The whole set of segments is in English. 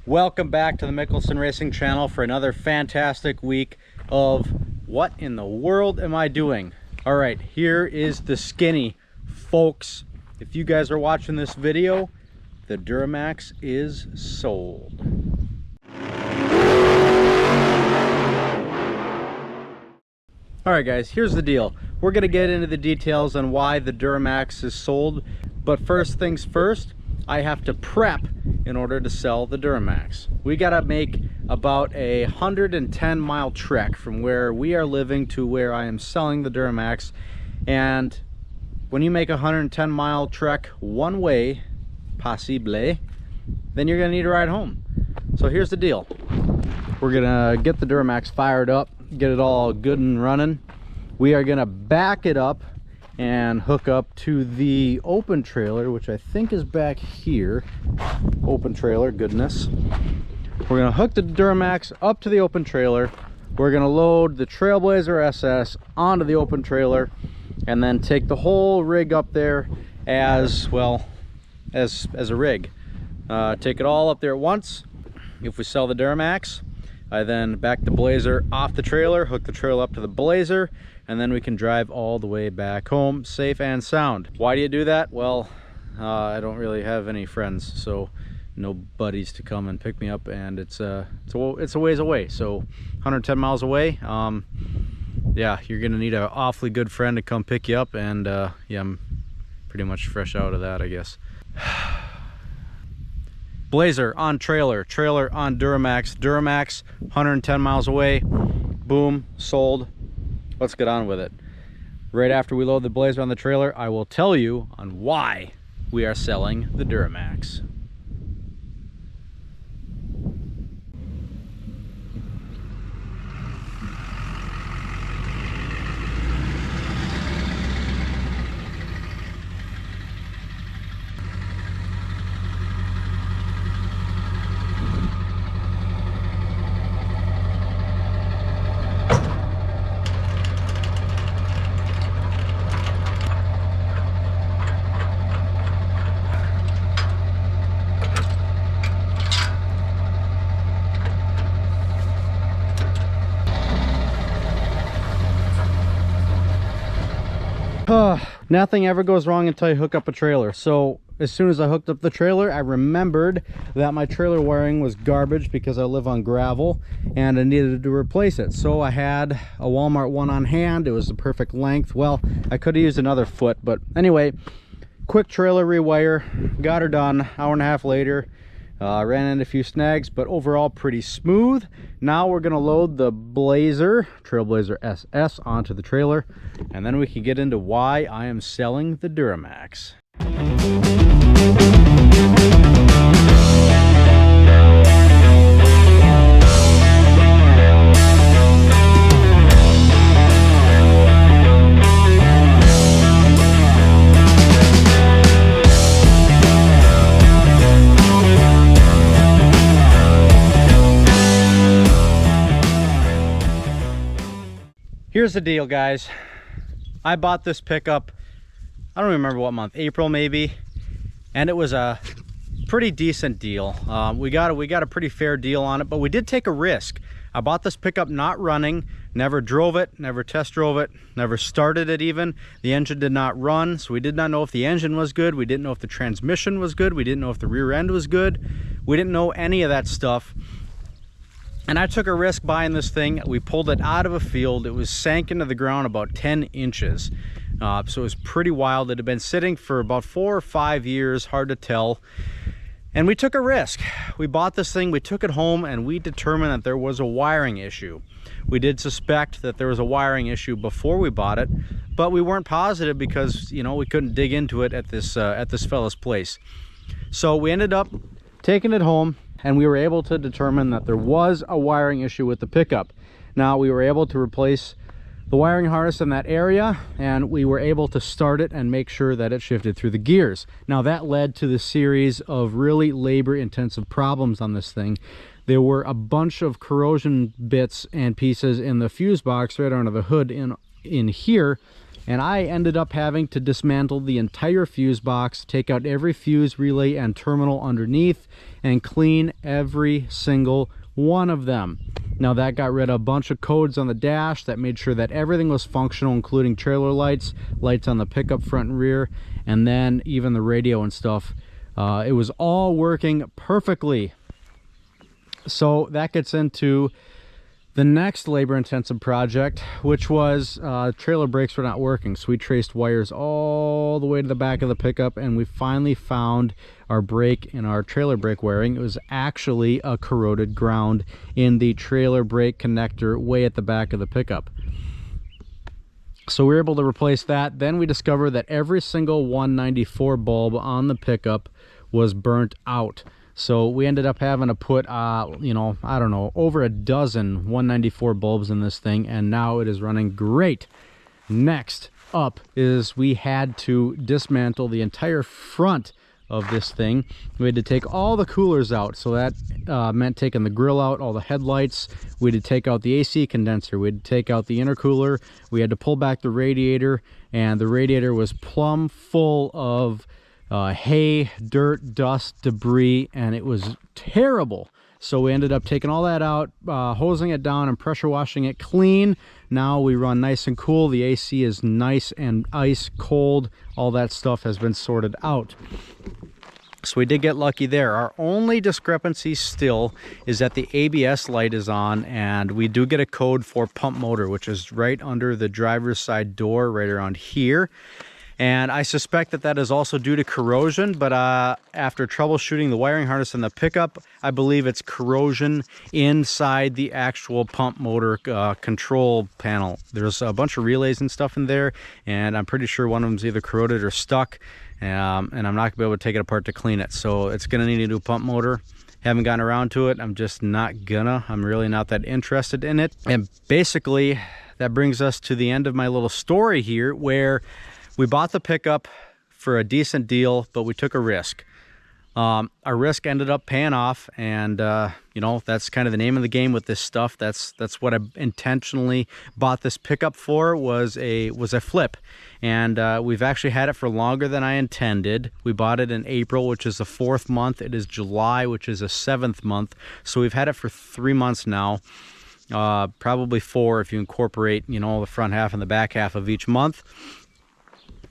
Welcome back to the Mickelson Racing channel for another fantastic week of what in the world am I doing? All right, here is the skinny, folks. If you guys are watching this video, the Duramax is sold. All right, guys, here's the deal. We're gonna get into the details on why the Duramax is sold, but first things first, I have to prep in order to sell the Duramax. We gotta make about a 110-mile trek from where we are living to where I am selling the Duramax. And when you make a 110-mile trek one way, possible, then you're gonna need a ride home. So here's the deal. We're gonna get the Duramax fired up, get it all good and running. We are gonna back it up and hook up to the open trailer, which I think is back here. Open trailer, goodness. We're gonna hook the Duramax up to the open trailer. We're gonna load the Trailblazer SS onto the open trailer and then take the whole rig up there as well as a rig. Take it all up there at once. If we sell the Duramax, I then back the Blazer off the trailer, hook the trailer up to the Blazer, and then we can drive all the way back home safe and sound. Why do you do that? Well, I don't really have any friends, so no buddies to come and pick me up, and it's a ways away. So 110 miles away. Yeah, you're gonna need an awfully good friend to come pick you up, and yeah, I'm pretty much fresh out of that, I guess. Blazer on trailer, trailer on Duramax, Duramax 110 miles away, boom, sold. Let's get on with it. Right after we load the Blazer on the trailer, I will tell you on why we are selling the Duramax. Nothing ever goes wrong until you hook up a trailer. So as soon as I hooked up the trailer, I remembered that my trailer wiring was garbage because I live on gravel and I needed to replace it. So I had a Walmart one on hand. It was the perfect length. Well, I could have used another foot, but anyway, quick trailer rewire, got her done. Hour and a half later, ran into a few snags, but overall pretty smooth. Now we're gonna load the Blazer, Trailblazer SS, onto the trailer, and then we can get into why I am selling the Duramax. Here's the deal, guys. I bought this pickup, I don't remember what month, April maybe, and it was a pretty decent deal. We got a pretty fair deal on it, but we did take a risk. I bought this pickup not running, never drove it, never test drove it, never started it even. The engine did not run, so we did not know if the engine was good. We didn't know if the transmission was good. We didn't know if the rear end was good. We didn't know any of that stuff. And I took a risk buying this thing. We pulled it out of a field. It was sank into the ground about 10 inches. So it was pretty wild. It had been sitting for about 4 or 5 years, hard to tell. And we took a risk. We bought this thing, we took it home, and we determined that there was a wiring issue. We did suspect that there was a wiring issue before we bought it, but we weren't positive because, you know, we couldn't dig into it at this fella's place. So we ended up taking it home, and we were able to determine that there was a wiring issue with the pickup. Now, we were able to replace the wiring harness in that area, and we were able to start it and make sure that it shifted through the gears. Now, that led to the series of really labor-intensive problems on this thing. There were a bunch of corrosion bits and pieces in the fuse box right under the hood in here And I ended up having to dismantle the entire fuse box, take out every fuse relay and terminal underneath, and clean every single one of them. Now that got rid of a bunch of codes on the dash, that made sure that everything was functional, including trailer lights, lights on the pickup front and rear, and then even the radio and stuff. It was all working perfectly. So that gets into the next labor-intensive project, which was trailer brakes were not working. So we traced wires all the way to the back of the pickup, and we finally found our brake in our trailer brake wiring. It was actually a corroded ground in the trailer brake connector way at the back of the pickup. So we were able to replace that. Then we discovered that every single 194 bulb on the pickup was burnt out. So we ended up having to put, you know, I don't know, over a dozen 194 bulbs in this thing, and now it is running great. Next up is we had to dismantle the entire front of this thing. We had to take all the coolers out, so that meant taking the grill out, all the headlights. We had to take out the AC condenser. We had to take out the intercooler. We had to pull back the radiator, and the radiator was plumb full of hay, dirt, dust, debris, and it was terrible. So we ended up taking all that out, hosing it down and pressure washing it clean. Now we run nice and cool. The AC is nice and ice cold. All that stuff has been sorted out. So we did get lucky there. Our only discrepancy still is that the ABS light is on, and we do get a code for pump motor, which is right under the driver's side door, right around here. And I suspect that that is also due to corrosion, but after troubleshooting the wiring harness in the pickup, I believe it's corrosion inside the actual pump motor control panel. There's a bunch of relays and stuff in there, and I'm pretty sure one of them's either corroded or stuck, and I'm not going to be able to take it apart to clean it. So it's going to need a new pump motor. Haven't gotten around to it. I'm just not gonna. I'm really not that interested in it. And basically, that brings us to the end of my little story here, where we bought the pickup for a decent deal, but we took a risk. Our risk ended up paying off, and you know, that's kind of the name of the game with this stuff. That's what I intentionally bought this pickup for, was a flip. And we've actually had it for longer than I intended. We bought it in April, which is the 4th month. It is July, which is the 7th month. So we've had it for 3 months now. Probably 4 if you incorporate, you know, the front half and the back half of each month.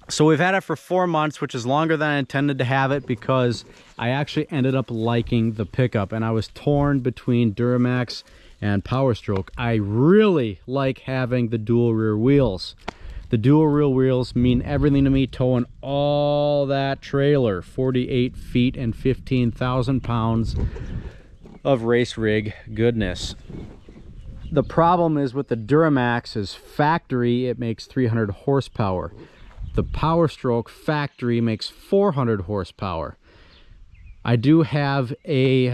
So we've had it for 4 months, which is longer than I intended to have it, because I actually ended up liking the pickup, and I was torn between Duramax and Power Stroke. I really like having the dual rear wheels. The dual rear wheels mean everything to me, towing all that trailer, 48 feet and 15,000 pounds of race rig goodness. The problem is with the Duramax is factory, it makes 300 horsepower. The Power Stroke factory makes 400 horsepower. I do have a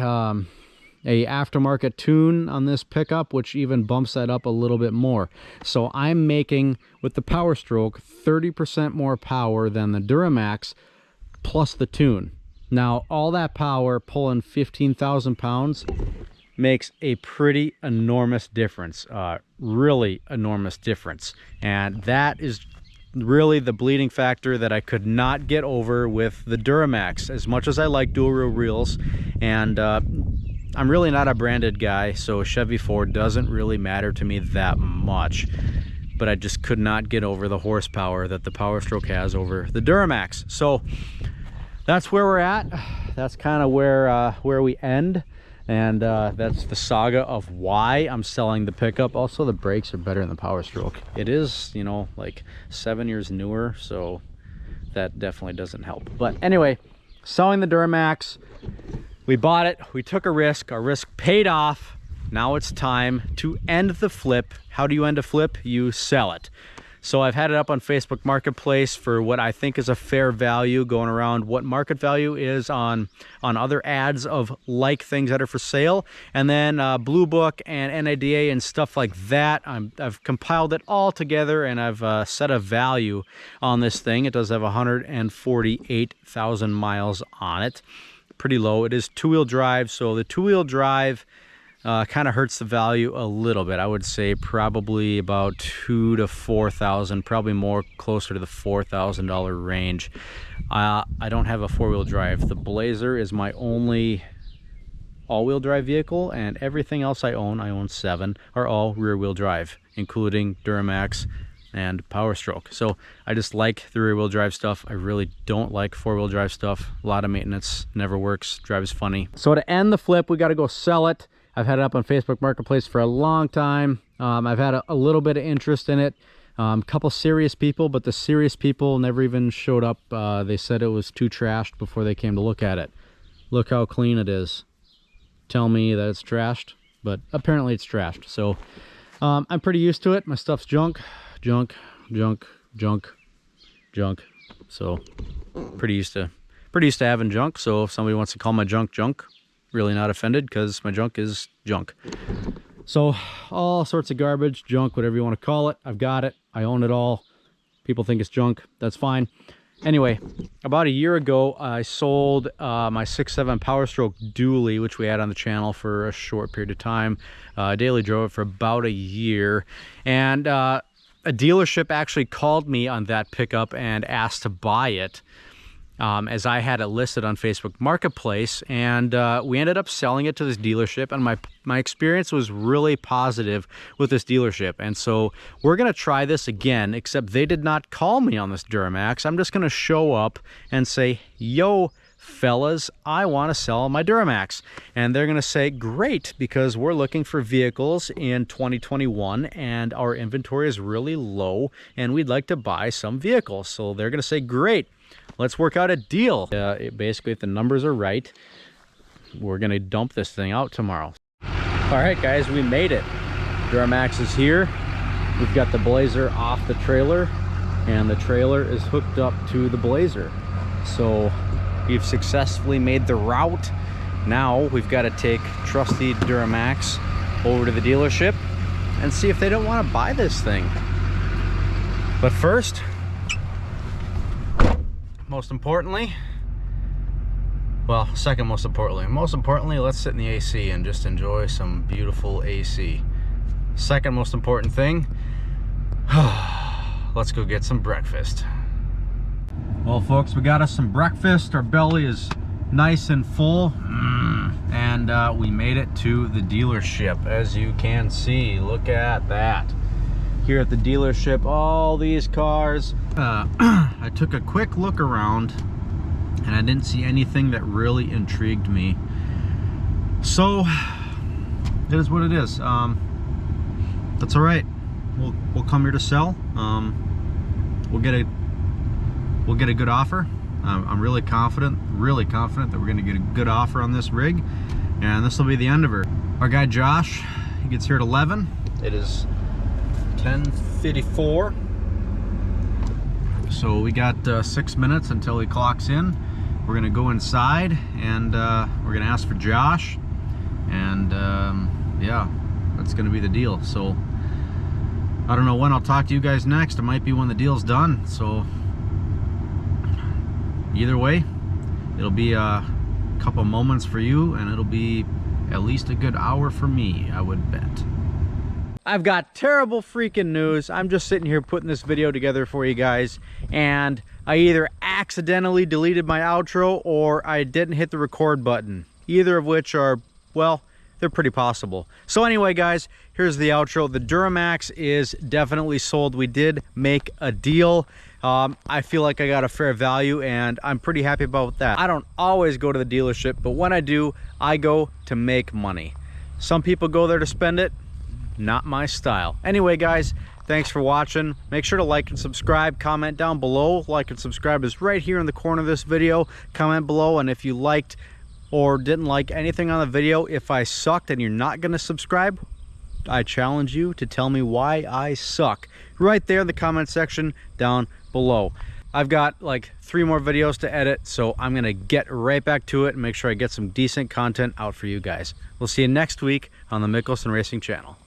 aftermarket tune on this pickup, which even bumps that up a little bit more. So I'm making, with the Power Stroke, 30% more power than the Duramax, plus the tune. Now, all that power, pulling 15,000 pounds, makes a pretty enormous difference. Really enormous difference. And that is really the bleeding factor that I could not get over with the Duramax, as much as I like dual rear wheels. And I'm really not a branded guy, so Chevy, Ford doesn't really matter to me that much, but I just could not get over the horsepower that the Power Stroke has over the Duramax. So that's where we're at. That's kind of where we end. And that's the saga of why I'm selling the pickup. Also, the brakes are better than the Power Stroke. It is, you know, like 7 years newer, so that definitely doesn't help. But anyway, selling the Duramax. We bought it, we took a risk, our risk paid off. Now it's time to end the flip. How do you end a flip? You sell it. So I've had it up on Facebook Marketplace for what I think is a fair value, going around what market value is on other ads of like things that are for sale. And then Blue Book and NADA and stuff like that. I've compiled it all together, and I've set a value on this thing. It does have 148,000 miles on it. Pretty low. It is 2-wheel drive, so the 2-wheel drive kind of hurts the value a little bit. I would say probably about $2,000 to $4,000, probably more closer to the $4,000 range. I don't have a four-wheel drive. The Blazer is my only all-wheel drive vehicle, and everything else I own 7, are all rear-wheel drive, including Duramax and Power Stroke. So I just like the rear-wheel drive stuff. I really don't like four-wheel drive stuff. A lot of maintenance, never works, drives funny. So to end the flip, we got to go sell it. I've had it up on Facebook Marketplace for a long time. I've had a little bit of interest in it. A couple serious people, but the serious people never even showed up. They said it was too trashed before they came to look at it. Look how clean it is. Tell me that it's trashed, but apparently it's trashed. So I'm pretty used to it. My stuff's junk. So pretty used to having junk. So if somebody wants to call my junk, really not offended, because my junk is junk. So all sorts of garbage, junk, whatever you want to call it. I've got it. I own it all. People think it's junk. That's fine. Anyway, about a year ago, I sold my 6.7 Power Stroke dually, which we had on the channel for a short period of time. Daily drove it for about a year, and a dealership actually called me on that pickup and asked to buy it, as I had it listed on Facebook Marketplace, and we ended up selling it to this dealership, and my experience was really positive with this dealership. And so we're gonna try this again, except they did not call me on this Duramax. I'm just gonna show up and say, yo fellas, I want to sell my Duramax, and they're gonna say great, because we're looking for vehicles in 2021 and our inventory is really low and we'd like to buy some vehicles. So they're gonna say great, let's work out a deal. Basically, if the numbers are right, we're gonna dump this thing out tomorrow. All right guys, we made it. Duramax is here. We've got the Blazer off the trailer, and the trailer is hooked up to the Blazer. So we've successfully made the route. Now we've got to take trusty Duramax over to the dealership and see if they don't want to buy this thing. But first, most importantly, well, second most importantly, let's sit in the AC and just enjoy some beautiful AC. Second most important thing, let's go get some breakfast. Well folks, we got us some breakfast. Our belly is nice and full, and we made it to the dealership. As you can see, look at that. Here at the dealership, all these cars. I took a quick look around and I didn't see anything that really intrigued me. So it is what it is. That's all right. We'll come here to sell. We'll get a good offer. I'm really confident that we're gonna get a good offer on this rig, and this will be the end of her. Our guy Josh, he gets here at 11. It is 10:54. So we got 6 minutes until he clocks in. We're gonna go inside and we're gonna ask for Josh, and yeah, that's gonna be the deal. So I don't know when I'll talk to you guys next. It might be when the deal's done. So either way, it'll be a couple moments for you, and it'll be at least a good hour for me, I would bet. I've got terrible freaking news. I'm just sitting here putting this video together for you guys, and I either accidentally deleted my outro or I didn't hit the record button. Either of which are, well, they're pretty possible. So anyway guys, here's the outro. The Duramax is definitely sold. We did make a deal. I feel like I got a fair value, and I'm pretty happy about that. I don't always go to the dealership, but when I do, I go to make money. Some people go there to spend it. Not my style. Anyway guys, thanks for watching. Make sure to like and subscribe. Comment down below. Like and subscribe is right here in the corner of this video. Comment below, and if you liked or didn't like anything on the video, if I sucked and you're not going to subscribe, I challenge you to tell me why I suck right there in the comment section down below. I've got like 3 more videos to edit, so I'm gonna get right back to it and make sure I get some decent content out for you guys. We'll see you next week on the Mickelson Racing channel.